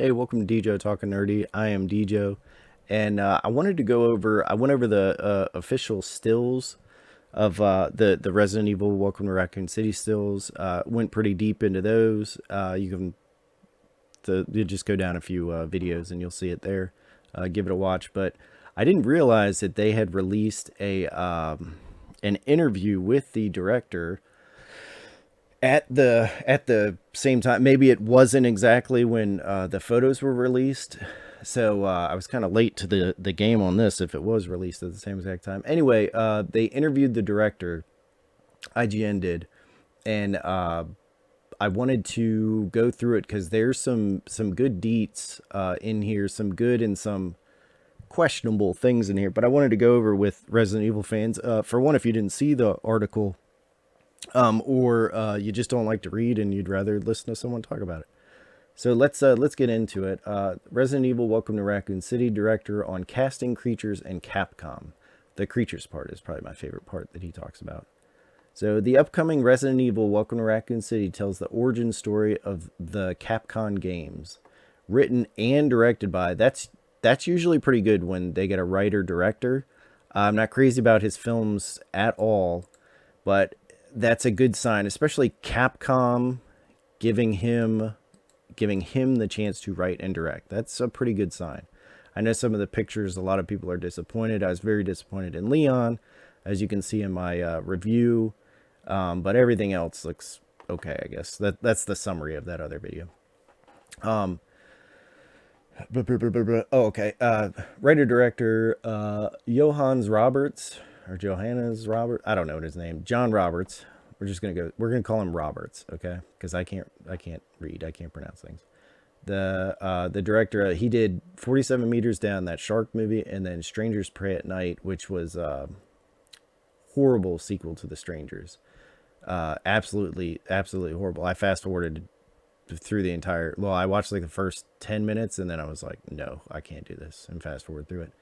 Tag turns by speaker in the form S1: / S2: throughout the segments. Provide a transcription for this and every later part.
S1: Hey, welcome to Djo Talking Nerdy. I am Djo, and I wanted to go over. I went over the official stills of the Resident Evil Welcome to Raccoon City stills. Went pretty deep into those. You just go down a few videos and you'll see it there. Give it a watch. But I didn't realize that they had released a an interview with the director at the same time. Maybe it wasn't exactly when the photos were released, so I was kind of late to the game on this if it was released at the same exact time. Anyway, they interviewed the director, IGN did, and I wanted to go through it because there's some good deets in here, some good and some questionable things in here, but I wanted to go over with Resident Evil fans. For one, if you didn't see the article, or you just don't like to read and you'd rather listen to someone talk about it. So let's get into it. Resident Evil Welcome to Raccoon City director on casting, creatures, and Capcom. The creatures part is probably my favorite part that he talks about. So the upcoming Resident Evil Welcome to Raccoon City tells the origin story of the Capcom games, written and directed by. That's usually pretty good when they get a writer director. I'm not crazy about his films at all, but that's a good sign, especially Capcom giving him the chance to write and direct. That's a pretty good sign. I know some of the pictures, a lot of people are disappointed. I was very disappointed in Leon, as you can see in my review, but everything else looks okay, I guess. That's the summary of that other video. Oh, okay. Writer director Johannes Roberts, or Johannes Robert. I don't know what his name. John Roberts. We're gonna call him Roberts, okay? Because I can't read. I can't pronounce things. The director, he did 47 Meters Down, that shark movie, and then Strangers Pray at Night, which was a horrible sequel to The Strangers. Absolutely horrible. I fast forwarded through the entire. Well, I watched like the first 10 minutes, and then I was like, no, I can't do this, and fast forward through it,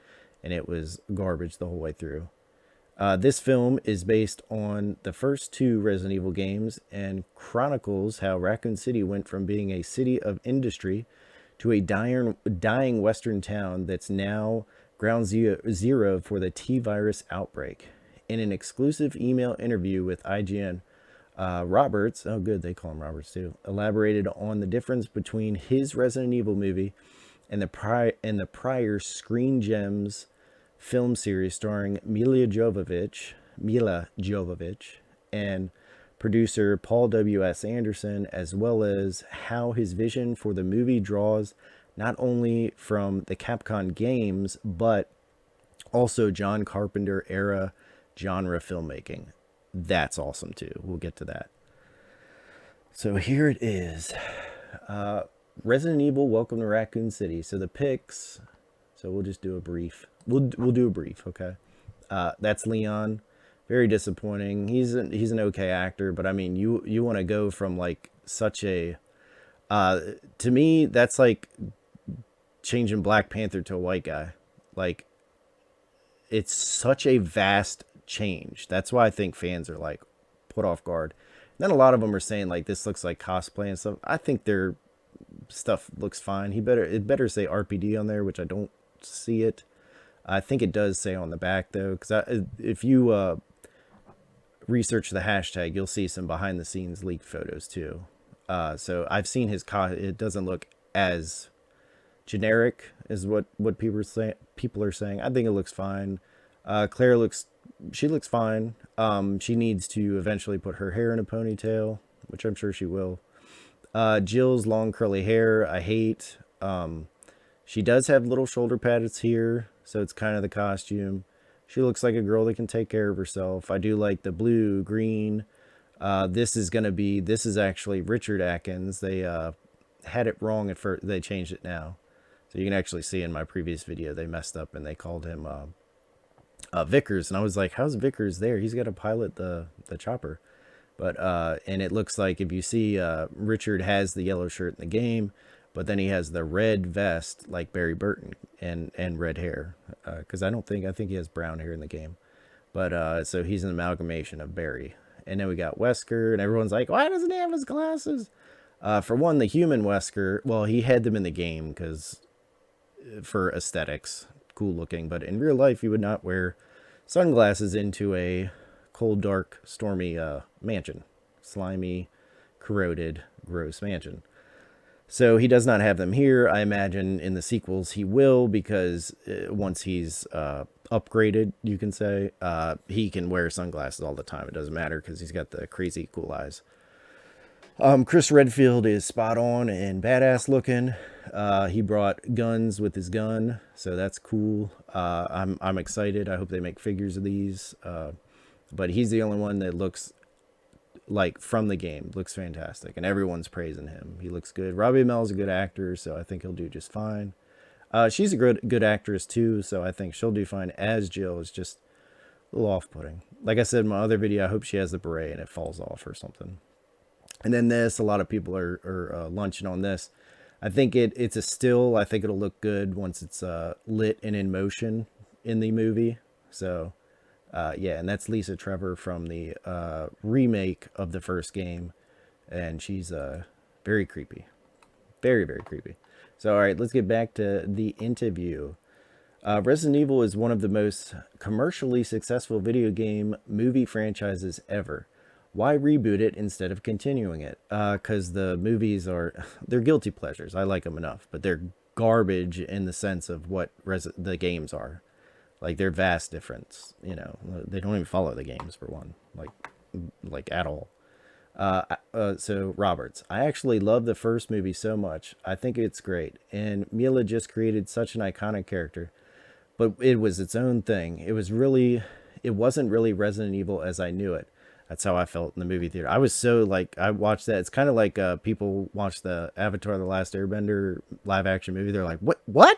S1: and it was garbage the whole way through. This film is based on the first two Resident Evil games and chronicles how Raccoon City went from being a city of industry to a dying western town that's now ground zero for the T-virus outbreak. In an exclusive email interview with IGN, Roberts, oh good, they call him Roberts too, elaborated on the difference between his Resident Evil movie and the prior Screen Gems film series starring Mila Jovovich, and producer Paul W.S. Anderson, as well as how his vision for the movie draws not only from the Capcom games, but also John Carpenter era genre filmmaking. That's awesome too. We'll get to that. So here it is. Resident Evil Welcome to Raccoon City. So the pics. So we'll just do a brief. We'll do a brief, okay? That's Leon. Very disappointing. He's an okay actor, but I mean, you want to go from like such a to me that's like changing Black Panther to a white guy. Like, it's such a vast change. That's why I think fans are like put off guard. And then a lot of them are saying like this looks like cosplay and stuff. I think their stuff looks fine. It better say RPD on there, which I don't see it. I think it does say on the back though, because if you research the hashtag, you'll see some behind the scenes leaked photos too. So I've seen his it doesn't look as generic as what people are saying. I think it looks fine. Claire looks fine. She needs to eventually put her hair in a ponytail, which I'm sure she will. Jill's long curly hair, I hate. She does have little shoulder pads here, so it's kind of the costume. She looks like a girl that can take care of herself. I do like the blue, green. This is actually Richard Atkins. They had it wrong at first. They changed it now. So you can actually see in my previous video, they messed up and they called him Vickers. And I was like, how's Vickers there? He's got to pilot the chopper. But and it looks like if you see Richard has the yellow shirt in the game, but then he has the red vest like Barry Burton and red hair. Because I think he has brown hair in the game. But so he's an amalgamation of Barry. And then we got Wesker, and everyone's like, why doesn't he have his glasses? For one, the human Wesker, well, he had them in the game because for aesthetics, cool looking, but in real life, you would not wear sunglasses into a cold, dark, stormy mansion. Slimy, corroded, gross mansion. So he does not have them here. I imagine in the sequels he will, because once he's upgraded, you can say, he can wear sunglasses all the time. It doesn't matter because he's got the crazy cool eyes. Chris Redfield is spot on and badass looking. He brought guns with his gun, so that's cool. I'm excited. I hope they make figures of these. But he's the only one that looks like from the game, looks fantastic, and everyone's praising him. He looks good. Robbie Amell's a good actor, so I think he'll do just fine. She's a good actress too, so I think she'll do fine as Jill. Is just a little off-putting. Like I said in my other video, I hope she has the beret and it falls off or something. And then this, a lot of people are lunching on this. I think it's a still. I think it'll look good once it's lit and in motion in the movie. So, yeah, and that's Lisa Trevor from the remake of the first game. And she's very creepy. Very, very creepy. So, all right, let's get back to the interview. Resident Evil is one of the most commercially successful video game movie franchises ever. Why reboot it instead of continuing it? Because the movies they're guilty pleasures. I like them enough, but they're garbage in the sense of what the games are. Like, they're vast difference. You know, they don't even follow the games for one, like at all. So Roberts, I actually love the first movie so much. I think it's great, and Mila just created such an iconic character. But it was its own thing. It wasn't really Resident Evil as I knew it. That's how I felt in the movie theater. I was so like, I watched that. It's kind of like people watch the Avatar: The Last Airbender live action movie. They're like, what's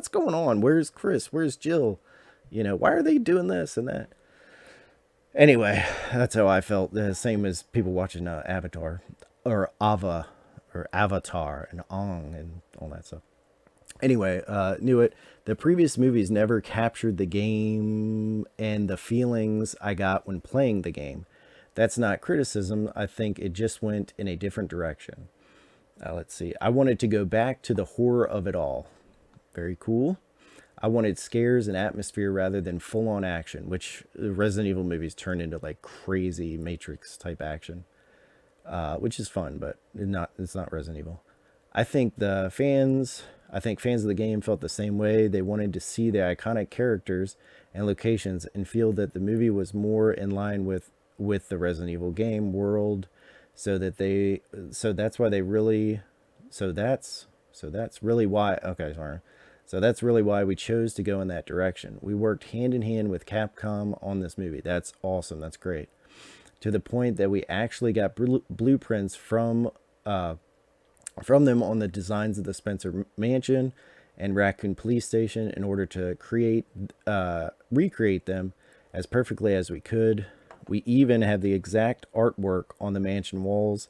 S1: going on? Where's Chris? Where's Jill? You know, why are they doing this and that? Anyway, that's how I felt. The same as people watching Avatar or Avatar and Ong and all that stuff. Anyway, knew it. The previous movies never captured the game and the feelings I got when playing the game. That's not criticism. I think it just went in a different direction. Let's see. I wanted to go back to the horror of it all. Very cool. I wanted scares and atmosphere rather than full-on action, which the Resident Evil movies turned into like crazy Matrix type action, which is fun, but it's not Resident Evil. I think fans of the game felt the same way. They wanted to see the iconic characters and locations and feel that the movie was more in line with the Resident Evil game world, so that's why they really so that's really why okay, sorry. So that's really why we chose to go in that direction. We worked hand in hand with Capcom on this movie. That's awesome. That's great. To the point that we actually got blueprints from them on the designs of the Spencer Mansion and Raccoon Police Station in order to recreate them as perfectly as we could. We even have the exact artwork on the mansion walls.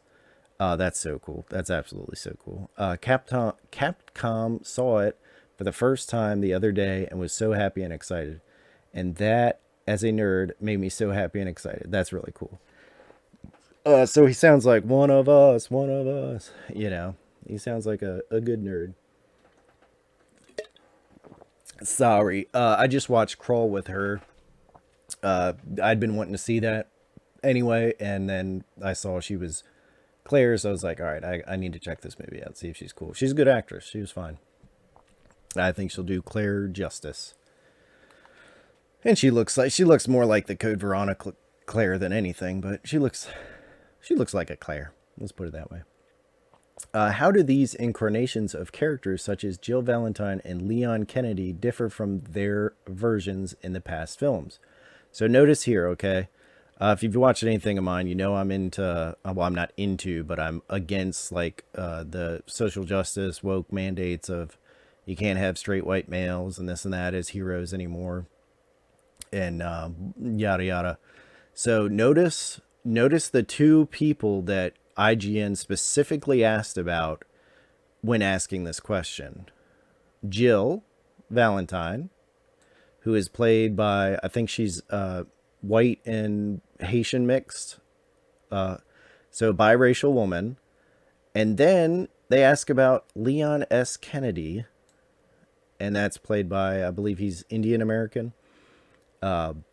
S1: That's so cool. That's absolutely so cool. Capcom saw it for the first time the other day and was so happy and excited. And that, as a nerd, made me so happy and excited. That's really cool. So he sounds like one of us, you know. He sounds like a good nerd. Sorry. I just watched Crawl with her. I'd been wanting to see that anyway, and then I saw she was Claire, so I was like, all right, I need to check this movie out, see if she's cool. She's a good actress. She was fine. I think she'll do Claire justice. And she looks more like the Code Veronica Claire than anything, but she looks like a Claire. Let's put it that way. How do these incarnations of characters such as Jill Valentine and Leon Kennedy differ from their versions in the past films? So notice here, okay? If you've watched anything of mine, you know I'm I'm not into, but I'm against like the social justice woke mandates of you can't have straight white males and this and that as heroes anymore, and yada yada. So notice the two people that IGN specifically asked about when asking this question. Jill Valentine, who is played by, I think she's white and Haitian mixed. So biracial woman. And then they ask about Leon S. Kennedy, and that's played by, I believe he's Indian American. So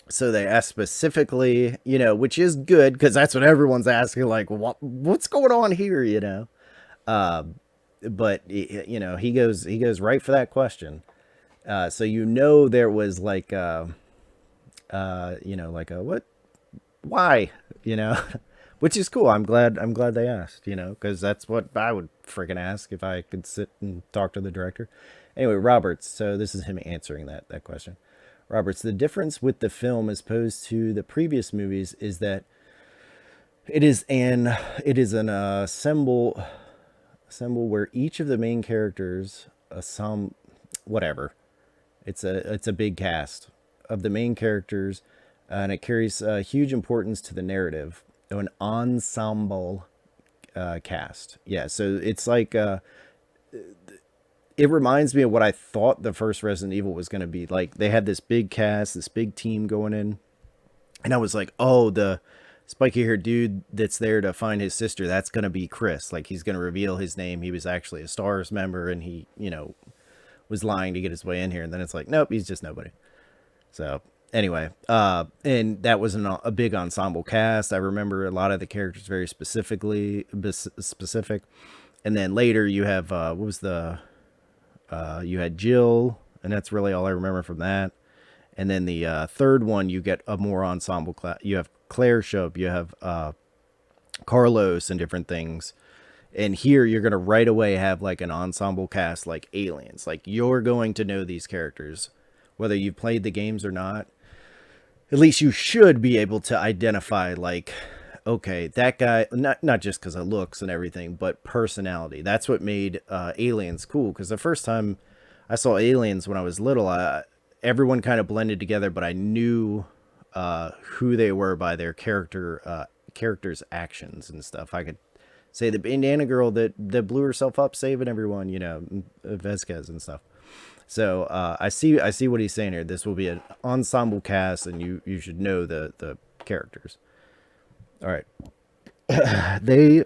S1: they ask specifically, which is good because that's what everyone's asking. Like, what's going on here? But he goes right for that question. So there was like like a what, why, you know, which is cool. I'm glad they asked, because that's what I would freaking ask if I could sit and talk to the director. Anyway, Roberts. So this is him answering that question. Roberts, the difference with the film as opposed to the previous movies is that it is an assemble where each of the main characters, some whatever, it's a big cast of the main characters, and it carries huge importance to the narrative. An ensemble cast, yeah. So it's like it reminds me of what I thought the first Resident Evil was going to be. Like they had this big cast, this big team going in, and I was like, oh, the spiky haired dude that's there to find his sister, that's going to be Chris. Like he's going to reveal his name. He was actually a STARS member, and he, was lying to get his way in here. And then it's like, nope, he's just nobody. So anyway, and that was a big ensemble cast. I remember a lot of the characters very specific. And then later you have what was the you had Jill, and that's really all I remember from that. And then the third one, you get a more ensemble class. You have Claire show up. You have Carlos and different things. And here you're going to right away have like an ensemble cast like Aliens. Like you're going to know these characters, whether you've played the games or not. At least you should be able to identify like, okay, that guy, not just because of looks and everything, but personality. That's what made Aliens cool. Because the first time I saw Aliens when I was little, everyone kind of blended together, but I knew who they were by their characters' actions and stuff. I could say the bandana girl that blew herself up saving everyone, Vasquez and stuff. So I see what he's saying here. This will be an ensemble cast, and you should know the characters. All right. They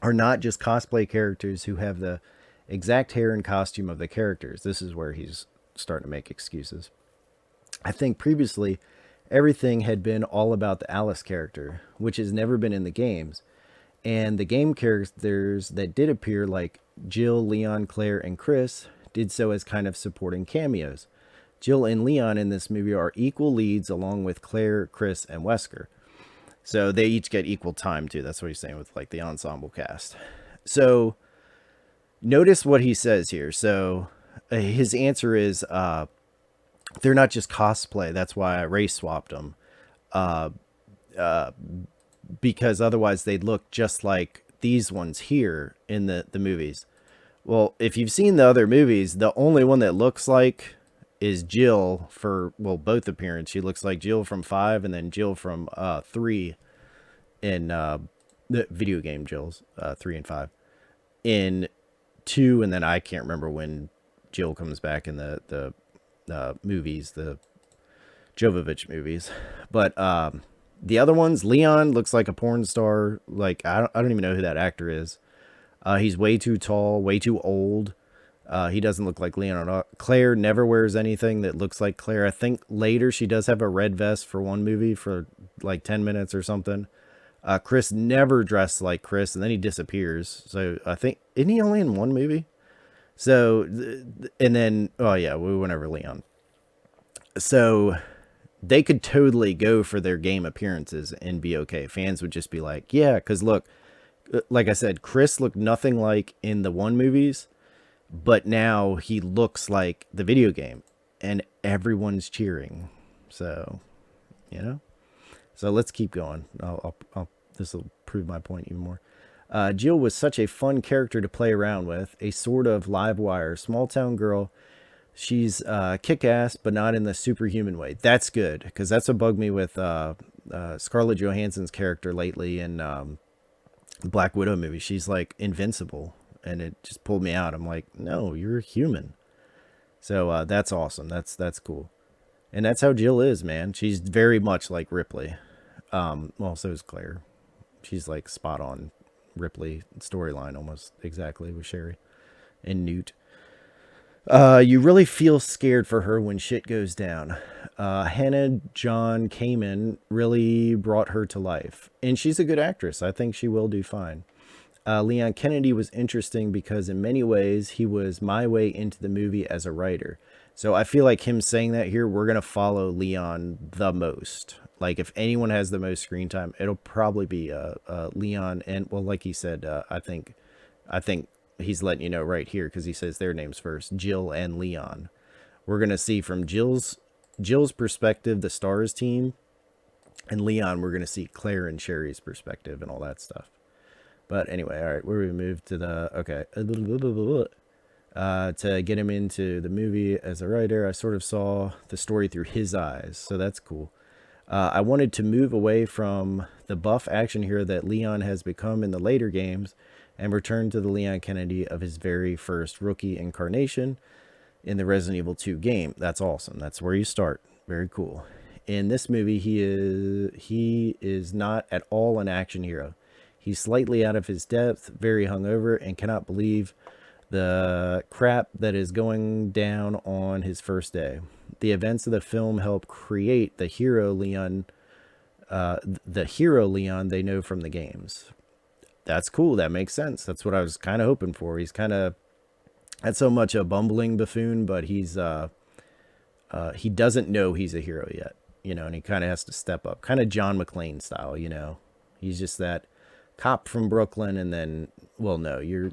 S1: are not just cosplay characters who have the exact hair and costume of the characters. This is where he's starting to make excuses. I think previously everything had been all about the Alice character, which has never been in the games. And the game characters that did appear, like Jill, Leon, Claire, and Chris, did so as kind of supporting cameos. Jill and Leon in this movie are equal leads, along with Claire, Chris, and Wesker. So they each get equal time too. That's what he's saying with like the ensemble cast. So notice what he says here. So his answer is they're not just cosplay. That's why I race swapped them. Because otherwise they'd look just like these ones here in the movies. Well, if you've seen the other movies, the only one that looks like is Jill for, well, both appearances. She looks like Jill from 5 and then Jill from 3 in the video game Jill's 3 and 5. In 2, and then I can't remember when Jill comes back in the movies, the Jovovich movies. But the other ones, Leon looks like a porn star. Like I don't even know who that actor is. He's way too tall, way too old. He doesn't look like Leon at all. Claire never wears anything that looks like Claire. I think later she does have a red vest for one movie for like 10 minutes or something. Chris never dressed like Chris, and then he disappears. So I think, isn't he only in one movie? So, and then, oh yeah, we went over Leon. So they could totally go for their game appearances and be okay. Fans would just be like, yeah, because look, like I said, Chris looked nothing like in the one movies, but now he looks like the video game, and everyone's cheering. So, so let's keep going. This will prove my point even more. Jill was such a fun character to play around with, a sort of live wire, small town girl. She's kick-ass, but not in the superhuman way. That's good, because that's what bugged me with Scarlett Johansson's character lately in the Black Widow movie. She's like invincible, and it just pulled me out. I'm like, no, you're human. So that's awesome. That's cool. And that's how Jill is, man. She's very much like Ripley. Well, so is Claire. she's like spot on Ripley storyline almost exactly with Sherry and Newt. You really feel scared for her when shit goes down. Hannah John Kamen really brought her to life, and she's a good actress. I think she will do fine. Leon Kennedy was interesting because in many ways he was my way into the movie as a writer. So I feel like him saying that here, we're gonna follow Leon the most. Like if anyone has the most screen time, it'll probably be Leon. And well, like he said, I think he's letting you know right here because he says their names first, Jill and Leon. We're gonna see from Jill's perspective, the Stars team, and Leon, we're gonna see Claire and Sherry's perspective and all that stuff. But anyway, all right, where we move to the okay. To get him into the movie as a writer, I sort of saw the story through his eyes, so that's cool. I wanted to move away from the buff action hero that Leon has become in the later games and return to the Leon Kennedy of his very first rookie incarnation in the Resident Evil 2 game. That's awesome. That's where you start. Very cool. In this movie, he is not at all an action hero. He's slightly out of his depth, very hungover, and cannot believe the crap that is going down on his first day. The events of the film help create the hero Leon they know from the games. That's cool. That makes sense. That's what I was kind of hoping for. He's kind of not so much a bumbling buffoon, but he doesn't know he's a hero yet, and he kind of has to step up, kind of John McClane style. He's just that cop from Brooklyn, and then, well, no, you're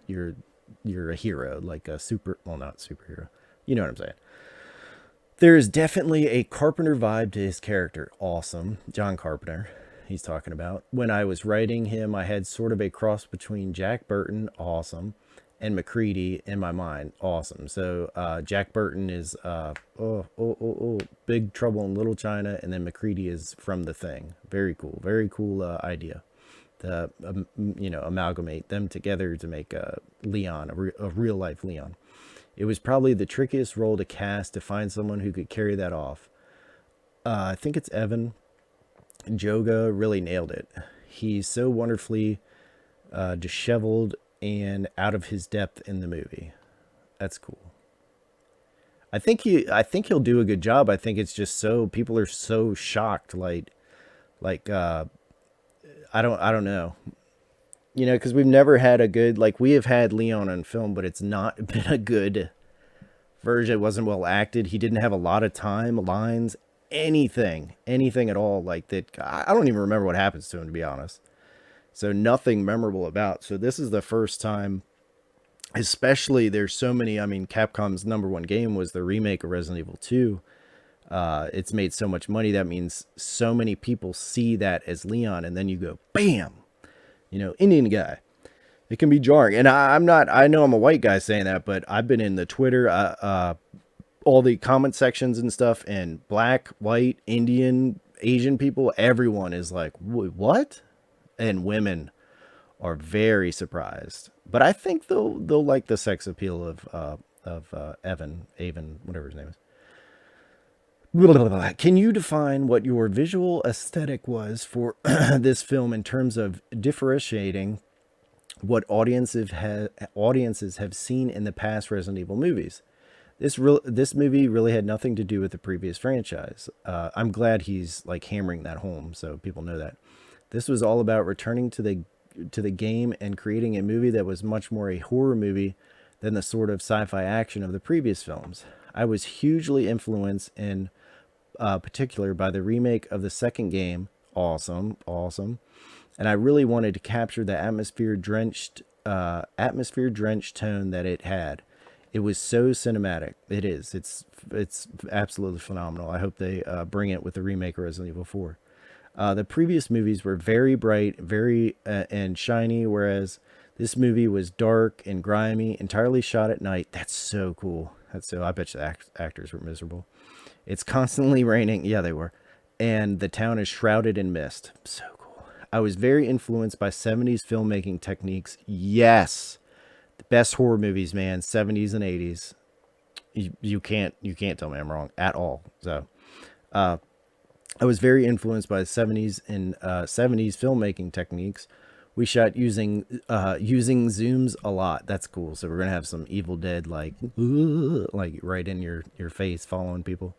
S1: a hero, like a not superhero. You know what I'm saying? There's definitely a Carpenter vibe to his character. Awesome. John Carpenter, he's talking about. When I was writing him, I had sort of a cross between Jack Burton, awesome, and McCready in my mind. Awesome. So Jack Burton is Big Trouble in Little China, and then McCready is from The Thing. Very cool. Very cool idea. To amalgamate them together to make Leon, a real life Leon. It was probably the trickiest role to cast to find someone who could carry that off. I think it's Evan. Joga really nailed it. He's so wonderfully disheveled and out of his depth in the movie. That's cool. I think he'll do a good job. I think it's just so people are so shocked, like I don't know. Because we've never had a good, like, we have had Leon on film, but it's not been a good version. It wasn't well acted. He didn't have a lot of time, lines, anything at all. Like that. I don't even remember what happens to him, to be honest. So nothing memorable about. So this is the first time, especially there's so many. I mean, Capcom's number one game was the remake of Resident Evil 2. It's made so much money. That means so many people see that as Leon, and then you go, bam, Indian guy. It can be jarring. And I know I'm a white guy saying that, but I've been in the Twitter, all the comment sections and stuff, and black, white, Indian, Asian people, everyone is like, what? And women are very surprised. But I think they'll like the sex appeal of Avon, whatever his name is. Can you define what your visual aesthetic was for this film in terms of differentiating what audiences have seen in the past Resident Evil movies? This movie really had nothing to do with the previous franchise. I'm glad he's like hammering that home so people know that. This was all about returning to the game and creating a movie that was much more a horror movie than the sort of sci-fi action of the previous films. I was hugely influenced in particular by the remake of the second game. Awesome. And I really wanted to capture the atmosphere-drenched tone that it had. It was so cinematic. It is. It's absolutely phenomenal. I hope they bring it with the remake of Resident Evil 4. The previous movies were very bright, very and shiny, whereas this movie was dark and grimy, entirely shot at night. That's so cool. I bet you the actors were miserable. It's constantly raining. Yeah, they were. And the town is shrouded in mist. So cool. I was very influenced by 70s filmmaking techniques. Yes. The best horror movies, man. 70s and 80s. You can't tell me I'm wrong at all. So, I was very influenced by 70s and 70s filmmaking techniques, We shot using zooms a lot. That's cool. So we're gonna have some Evil Dead like right in your face following people.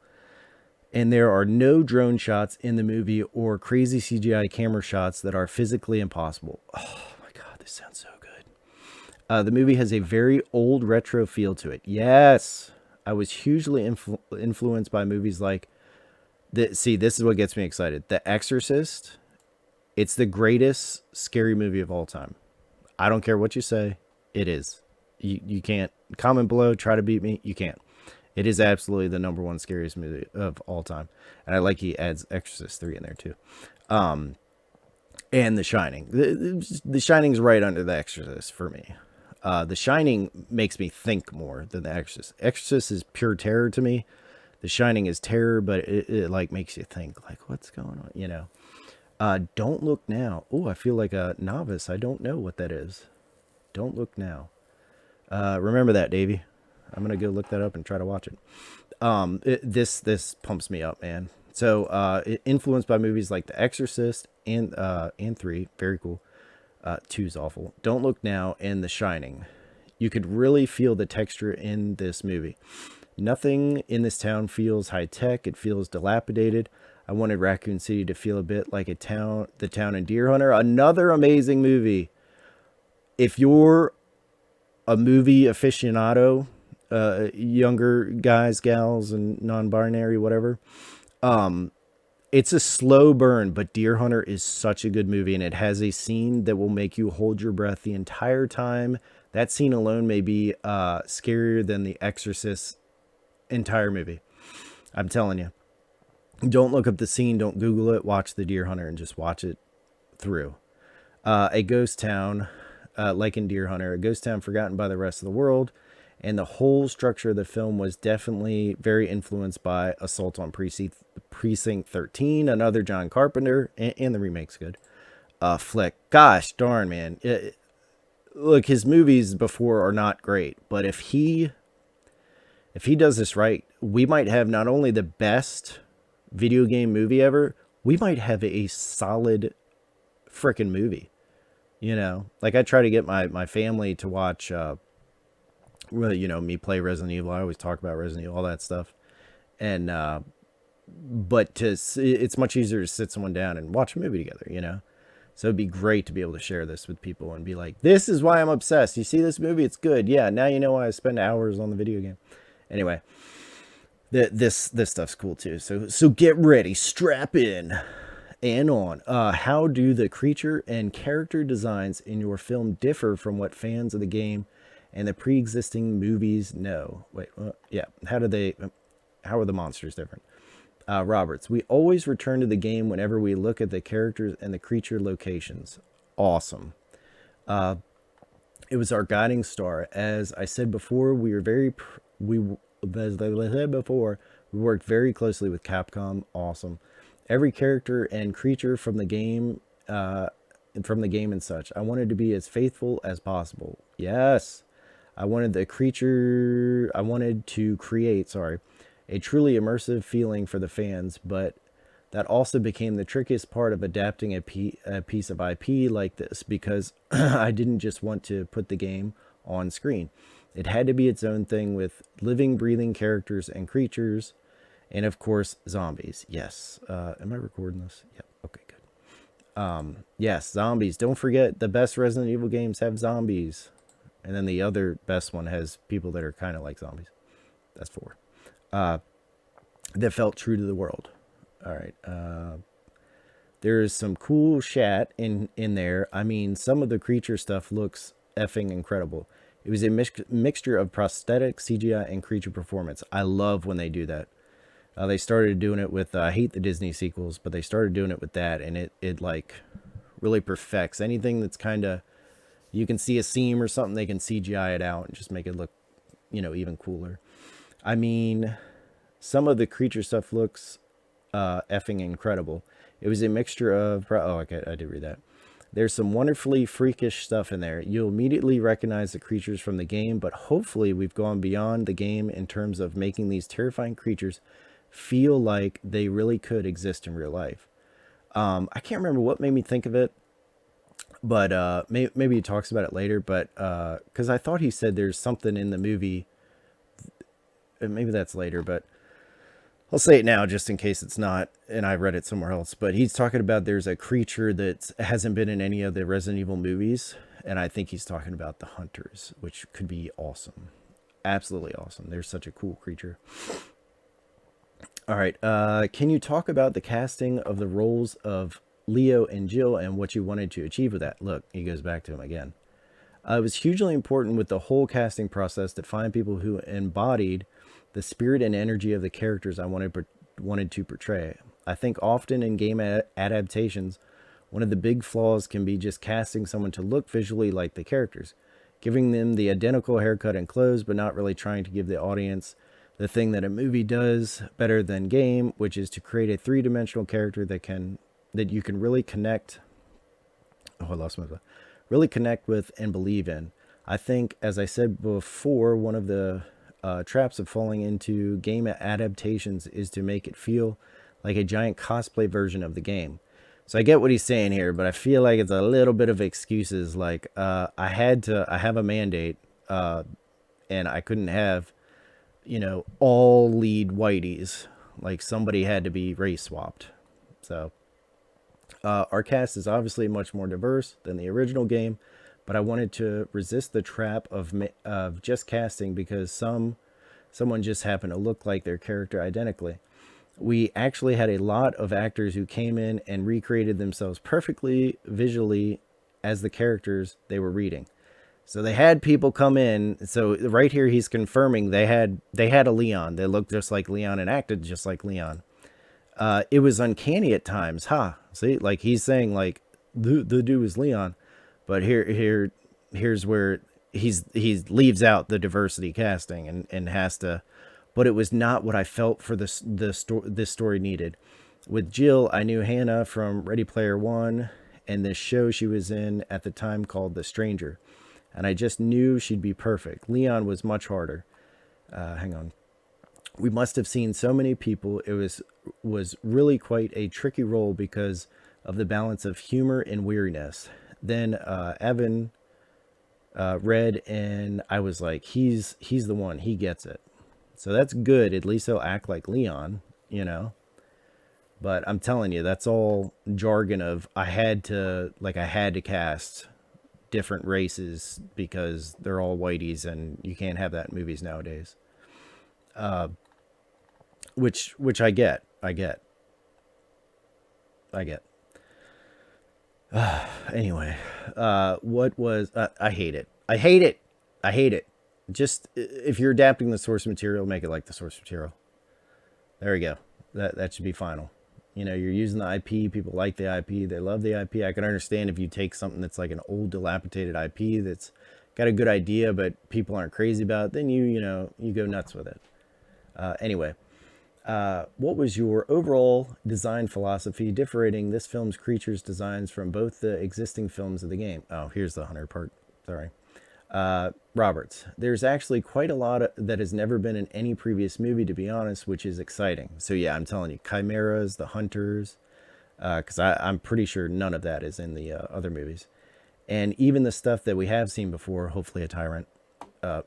S1: And there are no drone shots in the movie or crazy CGI camera shots that are physically impossible. Oh my god, this sounds so good. The movie has a very old retro feel to it. Yes, I was hugely influenced by movies like see, this is what gets me excited. The Exorcist. It's the greatest scary movie of all time. I don't care what you say. It is. You can't comment below, try to beat me. You can't. It is absolutely the number one scariest movie of all time. And I like he adds Exorcist 3 in there too. And The Shining. The Shining's right under The Exorcist for me. The Shining makes me think more than The Exorcist. Exorcist is pure terror to me. The Shining is terror, but it like makes you think, like, what's going on, you know? Don't Look Now. Oh, I feel like a novice. I don't know what that is. Don't Look Now. Remember that, Davey. I'm gonna go look that up and try to watch it. This pumps me up, man. So influenced by movies like The Exorcist and 3, very cool. 2's awful. Don't Look Now and The Shining. You could really feel the texture in this movie. Nothing in this town feels high tech. It feels dilapidated. I wanted Raccoon City to feel a bit like the town in Deer Hunter. Another amazing movie. If you're a movie aficionado, younger guys, gals, and non-binary, whatever, it's a slow burn, but Deer Hunter is such a good movie, and it has a scene that will make you hold your breath the entire time. That scene alone may be scarier than The Exorcist entire movie. I'm telling you. Don't look up the scene. Don't Google it. Watch The Deer Hunter and just watch it through. A ghost town, like in Deer Hunter, a ghost town forgotten by the rest of the world. And the whole structure of the film was definitely very influenced by Assault on Precinct 13, another John Carpenter, and the remake's good. Flick. Gosh darn, man. Look, his movies before are not great, but if he does this right, we might have not only the best video game movie ever, we might have a solid freaking movie. You know, like I try to get my family to watch, well, you know, me play Resident Evil. I always talk about Resident Evil, all that stuff. And, but it's much easier to sit someone down and watch a movie together, you know? So it'd be great to be able to share this with people and be like, this is why I'm obsessed. You see this movie? It's good. Yeah. Now you know why I spend hours on the video game. Anyway, this stuff's cool too. So get ready, strap in and on. How do the creature and character designs in your film differ from what fans of the game and the pre-existing movies know? Wait, yeah. How are the monsters different? Roberts, we always return to the game whenever we look at the characters and the creature locations. Awesome. It was our guiding star. As I said before, we worked very closely with Capcom. Awesome. Every character and creature from the game and such. I wanted to be as faithful as possible. Yes. I wanted to create, a truly immersive feeling for the fans, but that also became the trickiest part of adapting a piece of IP like this, because I didn't just want to put the game on screen. It had to be its own thing with living, breathing characters and creatures, and of course, zombies. Yes. Am I recording this? Yep. Okay, good. Yes, zombies. Don't forget, the best Resident Evil games have zombies. And then the other best one has people that are kind of like zombies. That's 4. That felt true to the world. All right. There's some cool chat in there. I mean, some of the creature stuff looks effing incredible. It was a mixture of prosthetic, CGI, and creature performance. I love when they do that. They started doing it with, I hate the Disney sequels, but they started doing it with that, and it like really perfects anything that's kind of, you can see a seam or something, they can CGI it out and just make it look, you know, even cooler. I mean, some of the creature stuff looks effing incredible. It was a mixture of, okay, I did read that. There's some wonderfully freakish stuff in there. You'll immediately recognize the creatures from the game, but hopefully we've gone beyond the game in terms of making these terrifying creatures feel like they really could exist in real life. I can't remember what made me think of it. But maybe he talks about it later. But because I thought he said there's something in the movie, maybe that's later. But I'll say it now just in case it's not, and I read it somewhere else. But he's talking about there's a creature that hasn't been in any of the Resident Evil movies, and I think he's talking about the Hunters, which could be awesome, absolutely awesome. They're such a cool creature. All right, can you talk about the casting of the roles of Leo and Jill and what you wanted to achieve with that? Look, he goes back to him again. It was hugely important with the whole casting process to find people who embodied the spirit and energy of the characters I wanted to portray. I think often in game adaptations, one of the big flaws can be just casting someone to look visually like the characters, giving them the identical haircut and clothes, but not really trying to give the audience the thing that a movie does better than game, which is to create a three-dimensional character that you can really connect. Oh, I lost my thought. Really connect with and believe in. I think, as I said before, one of the traps of falling into game adaptations is to make it feel like a giant cosplay version of the game. So I get what he's saying here, but I feel like it's a little bit of excuses. Like I have a mandate, and I couldn't have, all lead whiteys. Like somebody had to be race swapped. So our cast is obviously much more diverse than the original game, but I wanted to resist the trap of just casting because someone just happened to look like their character identically. We actually had a lot of actors who came in and recreated themselves perfectly visually as the characters they were reading. So they had people come in. So right here he's confirming they had a Leon. They looked just like Leon and acted just like Leon. It was uncanny at times, huh? See, like he's saying, like the dude was Leon, but here's where he leaves out the diversity casting and has to. But it was not what I felt for this story needed. With Jill, I knew Hannah from Ready Player One and this show she was in at the time called The Stranger, and I just knew she'd be perfect. Leon was much harder. Hang on. We must have seen so many people. It was really quite a tricky role because of the balance of humor and weariness. Then Evan read, and I was like, he's the one. He gets it. So that's good. At least he'll act like Leon. But I'm telling you, that's all jargon of I had to cast different races because they're all whiteys, and you can't have that in movies nowadays. Which I get. Anyway, what was I hate it. I hate it. Just if you're adapting the source material, make it like the source material. There we go. That should be final. You're using the IP. People like the IP. They love the IP. I can understand if you take something that's like an old dilapidated IP that's got a good idea, but people aren't crazy about it, then you go nuts with it. Anyway, what was your overall design philosophy differentiating this film's creatures designs from both the existing films of the game? Oh, here's the hunter part. Sorry. Roberts. There's actually quite a lot that has never been in any previous movie, to be honest, which is exciting. So yeah, I'm telling you, chimeras, the hunters, because I'm pretty sure none of that is in the other movies. And even the stuff that we have seen before, hopefully a tyrant,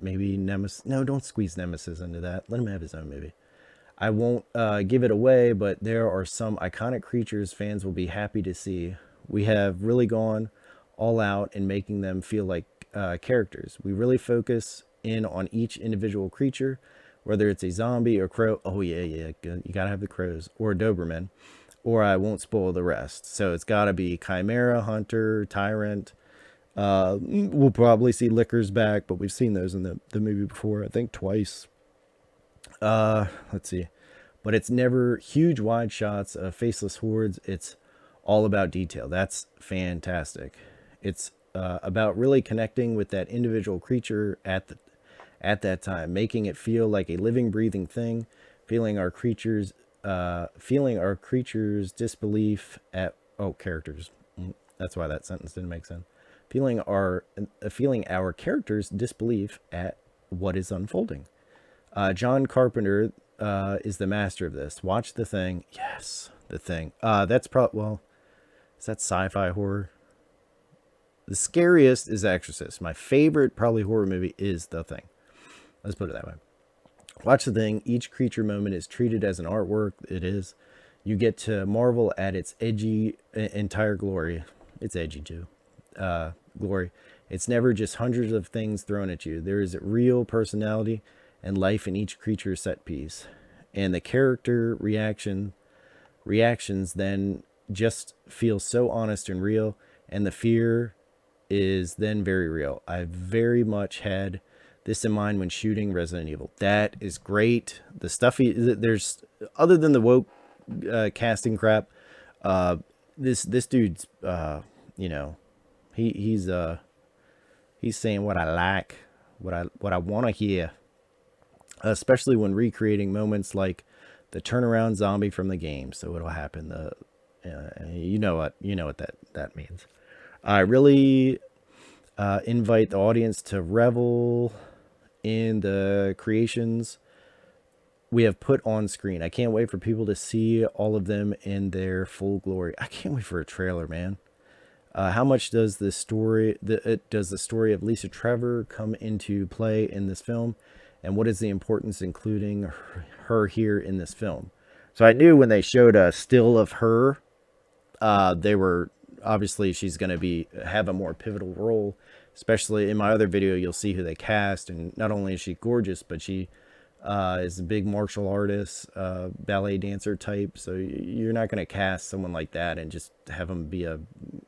S1: maybe Nemesis. No, don't squeeze Nemesis into that. Let him have his own movie. I won't give it away, but there are some iconic creatures fans will be happy to see. We have really gone all out in making them feel like characters. We really focus in on each individual creature, whether it's a zombie or crow. Oh yeah, good. You gotta have the crows or a Doberman, or I won't spoil the rest. So it's gotta be Chimera, Hunter, Tyrant. We'll probably see Lickers back, but we've seen those in the movie before. I think twice. Let's see. But it's never huge wide shots of faceless hordes. It's all about detail. That's fantastic. It's about really connecting with that individual creature at that time, making it feel like a living, breathing thing, feeling our creatures disbelief at characters. That's why that sentence didn't make sense. Feeling our characters' disbelief at what is unfolding. John Carpenter is the master of this. Watch The Thing. Yes, The Thing. That's is that sci-fi horror? The scariest is Exorcist. My favorite probably horror movie is The Thing. Let's put it that way. Watch The Thing. Each creature moment is treated as an artwork. It is. You get to marvel at its edgy entire glory. It's edgy too. Glory. It's never just hundreds of things thrown at you. There is real personality and life in each creature's set piece. And the character reactions then just feel so honest and real. And the fear is then very real. I very much had this in mind when shooting Resident Evil. That is great. The stuffy, there's, other than the woke casting crap, this dude's, you know, he's saying what I like, what I want to hear, especially when recreating moments like the turnaround zombie from the game. So what'll happen? You know what that means. I really invite the audience to revel in the creations we have put on screen. I can't wait for people to see all of them in their full glory. I can't wait for a trailer, man. How much does the story of Lisa Trevor come into play in this film, and what is the importance including her here in this film? So I knew when they showed a still of her, they were obviously she's going to have a more pivotal role. Especially in my other video, you'll see who they cast, and not only is she gorgeous, but she is a big martial artist, ballet dancer type. So you're not going to cast someone like that and just have them be a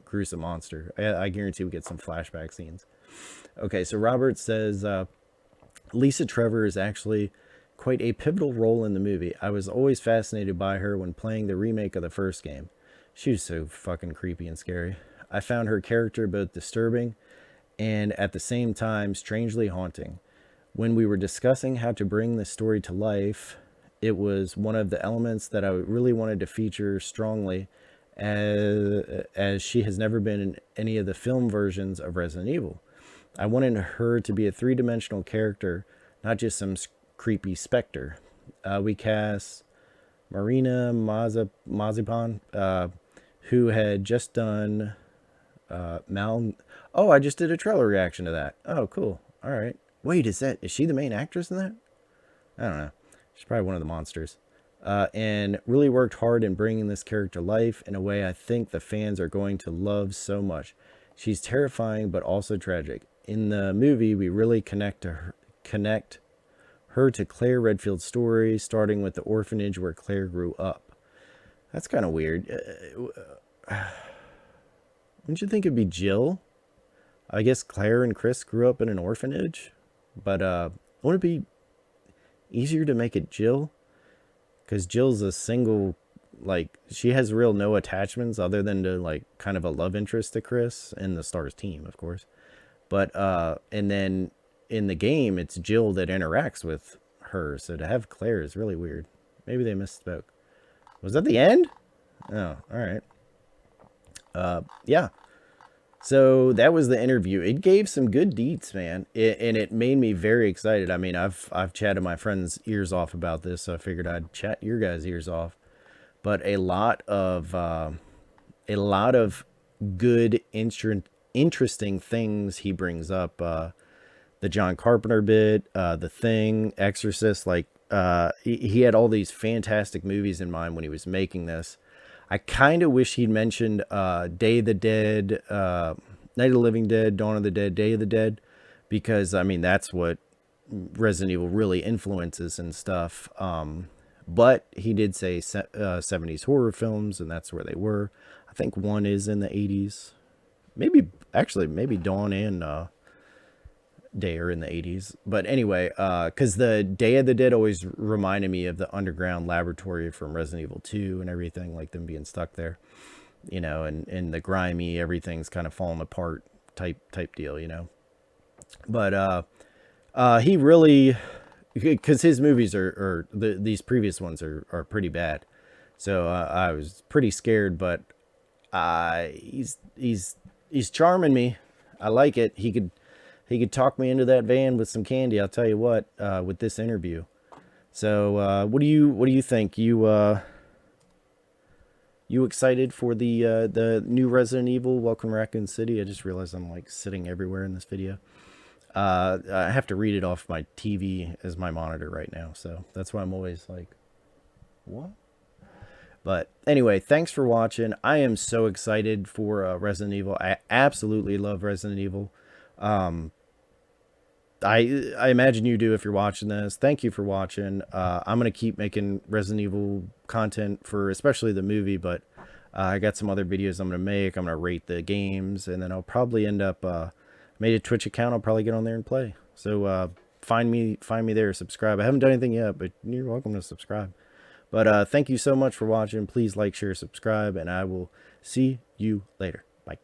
S1: gruesome monster. I guarantee we get some flashback scenes. Okay, so Robert says Lisa Trevor is actually quite a pivotal role in the movie. I was always fascinated by her when playing the remake of the first game. She was so fucking creepy and scary. I found her character both disturbing and at the same time strangely haunting. When we were discussing how to bring the story to life, it was one of the elements that I really wanted to feature strongly, as she has never been in any of the film versions of Resident Evil. I wanted her to be a three-dimensional character, not just some creepy specter. We cast Marina Mazepan, who had just done Oh, I just did a trailer reaction to that. Oh, cool. All right. Wait, is she the main actress in that? I don't know. She's probably one of the monsters. And really worked hard in bringing this character to life in a way I think the fans are going to love so much. She's terrifying, but also tragic. In the movie, we really connect her to Claire Redfield's story, starting with the orphanage where Claire grew up. That's kind of weird. Wouldn't you think it'd be Jill? I guess Claire and Chris grew up in an orphanage, but wouldn't it be easier to make it Jill? Because Jill's a single, like, she has real no attachments other than to, like, kind of a love interest to Chris and the Stars team, of course. But, and then in the game, it's Jill that interacts with her, so to have Claire is really weird. Maybe they misspoke. Was that the end? Oh, all right. Yeah. So that was the interview. It gave some good deets, man. And it made me very excited. I mean, I've chatted my friends' ears off about this, so I figured I'd chat your guys' ears off. But a lot of good, interesting things he brings up. The John Carpenter bit, The Thing, Exorcist. Like, he had all these fantastic movies in mind when he was making this. I kind of wish he'd mentioned Day of the Dead, Night of the Living Dead, Dawn of the Dead, Day of the Dead, because, I mean, that's what Resident Evil really influences and stuff. But he did say 70s horror films, and that's where they were. I think one is in the 80s. Maybe Dawn and Day are in the 80s. But anyway, because the Day of the Dead always reminded me of the underground laboratory from Resident Evil 2 and everything, like them being stuck there, you know, and the grimy, everything's kind of falling apart type deal, you know. But he really, because his movies these previous ones are pretty bad. So I was pretty scared, but he's charming me. I like it. He could talk me into that van with some candy. I'll tell you what, with this interview. So, what do you think? You excited for the new Resident Evil? Welcome to Raccoon City. I just realized I'm like sitting everywhere in this video. I have to read it off my TV as my monitor right now, so that's why I'm always like, what? But anyway, thanks for watching. I am so excited for Resident Evil. I absolutely love Resident Evil. I imagine you do if you're watching this. Thank you for watching. I'm going to keep making Resident Evil content for especially the movie, but I got some other videos I'm going to make. I'm going to rate the games, and then I'll probably end up made a Twitch account. I'll probably get on there and play. So find me there, subscribe. I haven't done anything yet, but you're welcome to subscribe. But thank you so much for watching. Please like, share, subscribe, and I will see you later. Bye.